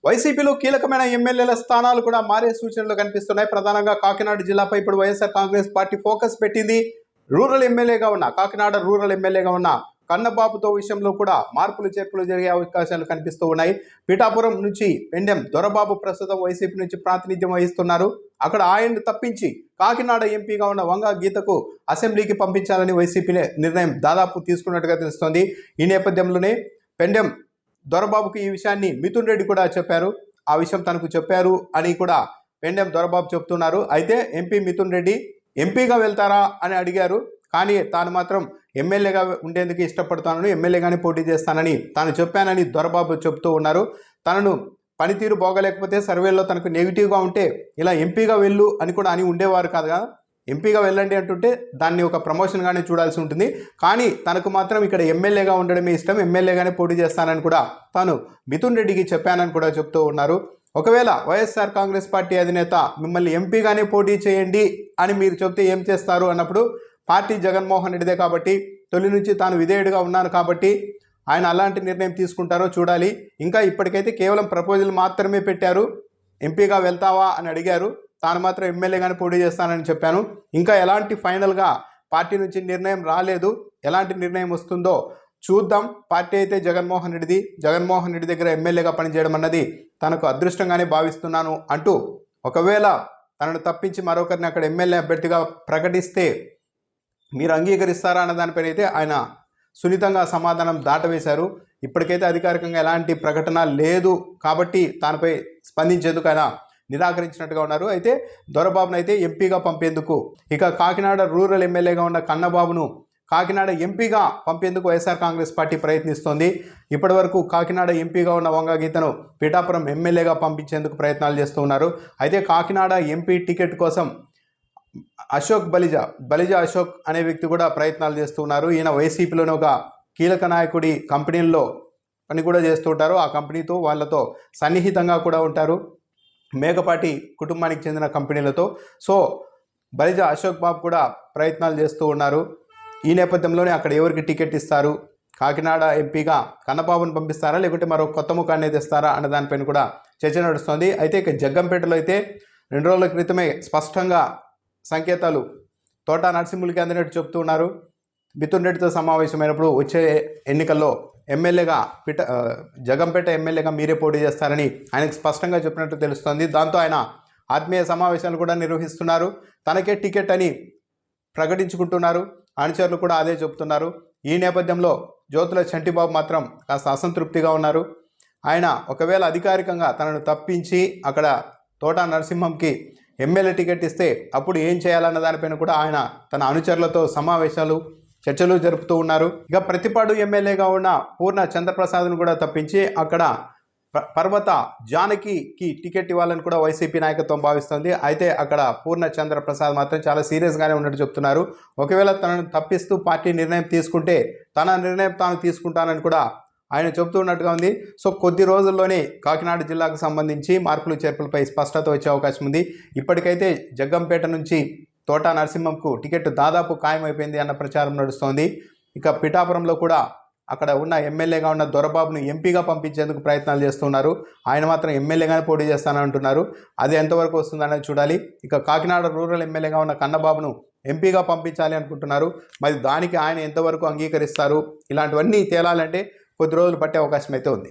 వైసీపీలో కీలకమైన ఎమ్మెల్యేల స్థానాలు కూడా మారే సూచనలు కనిపిస్తున్నాయి. ప్రధానంగా కాకినాడ జిల్లాపై ఇప్పుడు వైఎస్ఆర్ కాంగ్రెస్ పార్టీ ఫోకస్ పెట్టింది. కాకినాడ రూరల్ ఎమ్మెల్యేగా ఉన్న కన్నబాబుతో విషయంలో కూడా మార్పులు చేర్పులు జరిగే అవకాశాలు కనిపిస్తూ ఉన్నాయి. పిఠాపురం నుంచి పెండెం దొరబాబు ప్రస్తుతం వైసీపీ నుంచి ప్రాతినిధ్యం వహిస్తున్నారు. అక్కడ ఆయన తప్పించి కాకినాడ ఎంపీగా ఉన్న వంగ గీతకు అసెంబ్లీకి పంపించాలని వైసీపీ నిర్ణయం దాదాపు తీసుకున్నట్టుగా తెలుస్తోంది. ఈ నేపథ్యంలోనే పెండెం దొరబాబుకు ఈ విషయాన్ని మిథున్ రెడ్డి కూడా చెప్పారు. ఆ విషయం తనకు చెప్పారు అని కూడా పెండెం దొరబాబు చెప్తున్నారు. అయితే ఎంపీ మిథున్ రెడ్డి ఎంపీగా వెళ్తారా అని అడిగారు. కానీ తాను మాత్రం ఎమ్మెల్యేగా ఉండేందుకు ఇష్టపడతానని, ఎమ్మెల్యేగానే పోటీ చేస్తానని తాను చెప్పానని దొరబాబు చెప్తూ ఉన్నారు. తనను పనితీరు బాగలేకపోతే సర్వేలో తనకు నెగిటివ్గా ఉంటే ఇలా ఎంపీగా వెళ్ళు అని కూడా అని ఉండేవారు కాదు కదా. ఎంపీగా వెళ్ళండి అంటుంటే దాన్ని ఒక ప్రమోషన్గానే చూడాల్సి ఉంటుంది. కానీ తనకు మాత్రం ఇక్కడ ఎమ్మెల్యేగా ఉండడమే ఇష్టం, ఎమ్మెల్యేగానే పోటీ చేస్తానని కూడా తాను మిథున్ రెడ్డికి చెప్పానని కూడా చెప్తూ ఉన్నారు. ఒకవేళ వైఎస్ఆర్ కాంగ్రెస్ పార్టీ అధినేత మిమ్మల్ని ఎంపీగానే పోటీ చేయండి అని మీరు చెప్తే ఏం చేస్తారు అన్నప్పుడు, పార్టీ జగన్మోహన్ రెడ్డిదే కాబట్టి, తొలి నుంచి తాను విధేయుడిగా ఉన్నాను కాబట్టి ఆయన అలాంటి నిర్ణయం తీసుకుంటారో చూడాలి. ఇంకా ఇప్పటికైతే కేవలం ప్రపోజల్ మాత్రమే పెట్టారు. ఎంపీగా వెళ్తావా అని అడిగారు. తాను మాత్రం ఎమ్మెల్యేగానే పోటీ చేస్తానని చెప్పాను. ఇంకా ఎలాంటి ఫైనల్గా పార్టీ నుంచి నిర్ణయం రాలేదు. ఎలాంటి నిర్ణయం వస్తుందో చూద్దాం. పార్టీ అయితే జగన్మోహన్ రెడ్డిది. జగన్మోహన్ రెడ్డి దగ్గర ఎమ్మెల్యేగా పనిచేయడం అన్నది తనకు అదృష్టంగానే భావిస్తున్నాను అంటూ, ఒకవేళ తనను తప్పించి మరొకరిని అక్కడ ఎమ్మెల్యే అభ్యర్థిగా ప్రకటిస్తే మీరు అంగీకరిస్తారా అన్న దానిపైన అయితే ఆయన సున్నితంగా సమాధానం దాటవేశారు. ఇప్పటికైతే అధికారికంగా ఎలాంటి ప్రకటన లేదు కాబట్టి దానిపై స్పందించేందుకు ఆయన నిరాకరించినట్టుగా ఉన్నారు. అయితే దొరబాబును అయితే ఎంపీగా పంపేందుకు, ఇక కాకినాడ రూరల్ ఎమ్మెల్యేగా ఉన్న కన్నబాబును కాకినాడ ఎంపీగా పంపేందుకు వైఎస్ఆర్ కాంగ్రెస్ పార్టీ ప్రయత్నిస్తోంది. ఇప్పటి వరకు కాకినాడ ఎంపీగా ఉన్న వంగ గీతను పిఠాపురం ఎమ్మెల్యేగా పంపించేందుకు ప్రయత్నాలు చేస్తూ ఉన్నారు. అయితే కాకినాడ ఎంపీ టికెట్ కోసం అశోక్ బలిజా అశోక్ అనే వ్యక్తి కూడా ప్రయత్నాలు చేస్తూ ఉన్నారు. ఈయన వైసీపీలోని ఒక కీలక నాయకుడి కంపెనీల్లో పని కూడా చేస్తూ ఉంటారు. ఆ కంపెనీతో వాళ్ళతో సన్నిహితంగా కూడా ఉంటారు, మేకపాటి కుటుంబానికి చెందిన కంపెనీలతో. సో బలిజా అశోక్ బాబు కూడా ప్రయత్నాలు చేస్తూ ఉన్నారు. ఈ నేపథ్యంలోనే అక్కడ ఎవరికి టికెట్ ఇస్తారు, కాకినాడ ఎంపీగా కన్నబాబును పంపిస్తారా లేకుంటే మరో కొత్త ముఖాన్ని తెస్తారా అన్న దానిపైన కూడా చర్చ నడుస్తుంది. అయితే ఇక జగ్గంపేటలో అయితే 2 రోజుల క్రితమే స్పష్టంగా సంకేతాలు తోటా నరసింహులకి అందినట్టు చెప్తూ ఉన్నారు. మిథున్ రెడ్డితో సమావేశమైనప్పుడు వచ్చే ఎన్నికల్లో ఎమ్మెల్యేగా జగంపేట ఎమ్మెల్యేగా మీరే పోటీ చేస్తారని ఆయనకు స్పష్టంగా చెప్పినట్టు తెలుస్తోంది. దాంతో ఆయన ఆత్మీయ సమావేశాలు కూడా నిర్వహిస్తున్నారు. తనకే టికెట్ అని ప్రకటించుకుంటున్నారు. అనుచరులు కూడా అదే చెప్తున్నారు. ఈ నేపథ్యంలో జ్యోతుల చంటిబాబు మాత్రం కాస్త అసంతృప్తిగా ఉన్నారు. ఆయన ఒకవేళ అధికారికంగా తనను తప్పించి అక్కడ తోటా నరసింహంకి ఎమ్మెల్యే టికెట్ ఇస్తే అప్పుడు ఏం చేయాలన్న దానిపైన కూడా ఆయన తన అనుచరులతో సమావేశాలు, చర్చలు జరుపుతూ ఉన్నారు. ఇక ప్రతిపాడు ఎమ్మెల్యేగా ఉన్న పూర్ణ చంద్రప్రసాద్ను కూడా తప్పించి అక్కడ పర్వత జానకికి టికెట్ ఇవ్వాలని కూడా వైసీపీ నాయకత్వం భావిస్తుంది. అయితే అక్కడ పూర్ణ చంద్రప్రసాద్ మాత్రం చాలా సీరియస్గానే ఉన్నట్టు చెప్తున్నారు. ఒకవేళ తనను తప్పిస్తూ పార్టీ నిర్ణయం తీసుకుంటే తన నిర్ణయం తాను తీసుకుంటానని కూడా ఆయన చెబుతూ ఉన్నట్టుగా ఉంది. సో కొద్ది రోజుల్లోనే కాకినాడ జిల్లాకు సంబంధించి మార్పులు చేర్పులపై స్పష్టత వచ్చే అవకాశం ఉంది. ఇప్పటికైతే జగ్గంపేట నుంచి తోటా నరసింహంకు టికెట్ దాదాపు ఖాయమైపోయింది అన్న ప్రచారం నడుస్తోంది. ఇక పిఠాపురంలో కూడా అక్కడ ఉన్న ఎమ్మెల్యేగా ఉన్న దొరబాబును ఎంపీగా పంపించేందుకు ప్రయత్నాలు చేస్తున్నారు. ఆయన మాత్రం ఎమ్మెల్యేగానే పోటీ చేస్తానంటున్నారు. అది ఎంతవరకు వస్తుందనేది చూడాలి. ఇక కాకినాడ రూరల్ ఎమ్మెల్యేగా ఉన్న కన్నబాబును ఎంపీగా పంపించాలి అనుకుంటున్నారు. మరి దానికి ఆయన ఎంతవరకు అంగీకరిస్తారు, ఇలాంటివన్నీ తేలాలంటే కొద్ది రోజులు పట్టే అవకాశం అయితే ఉంది.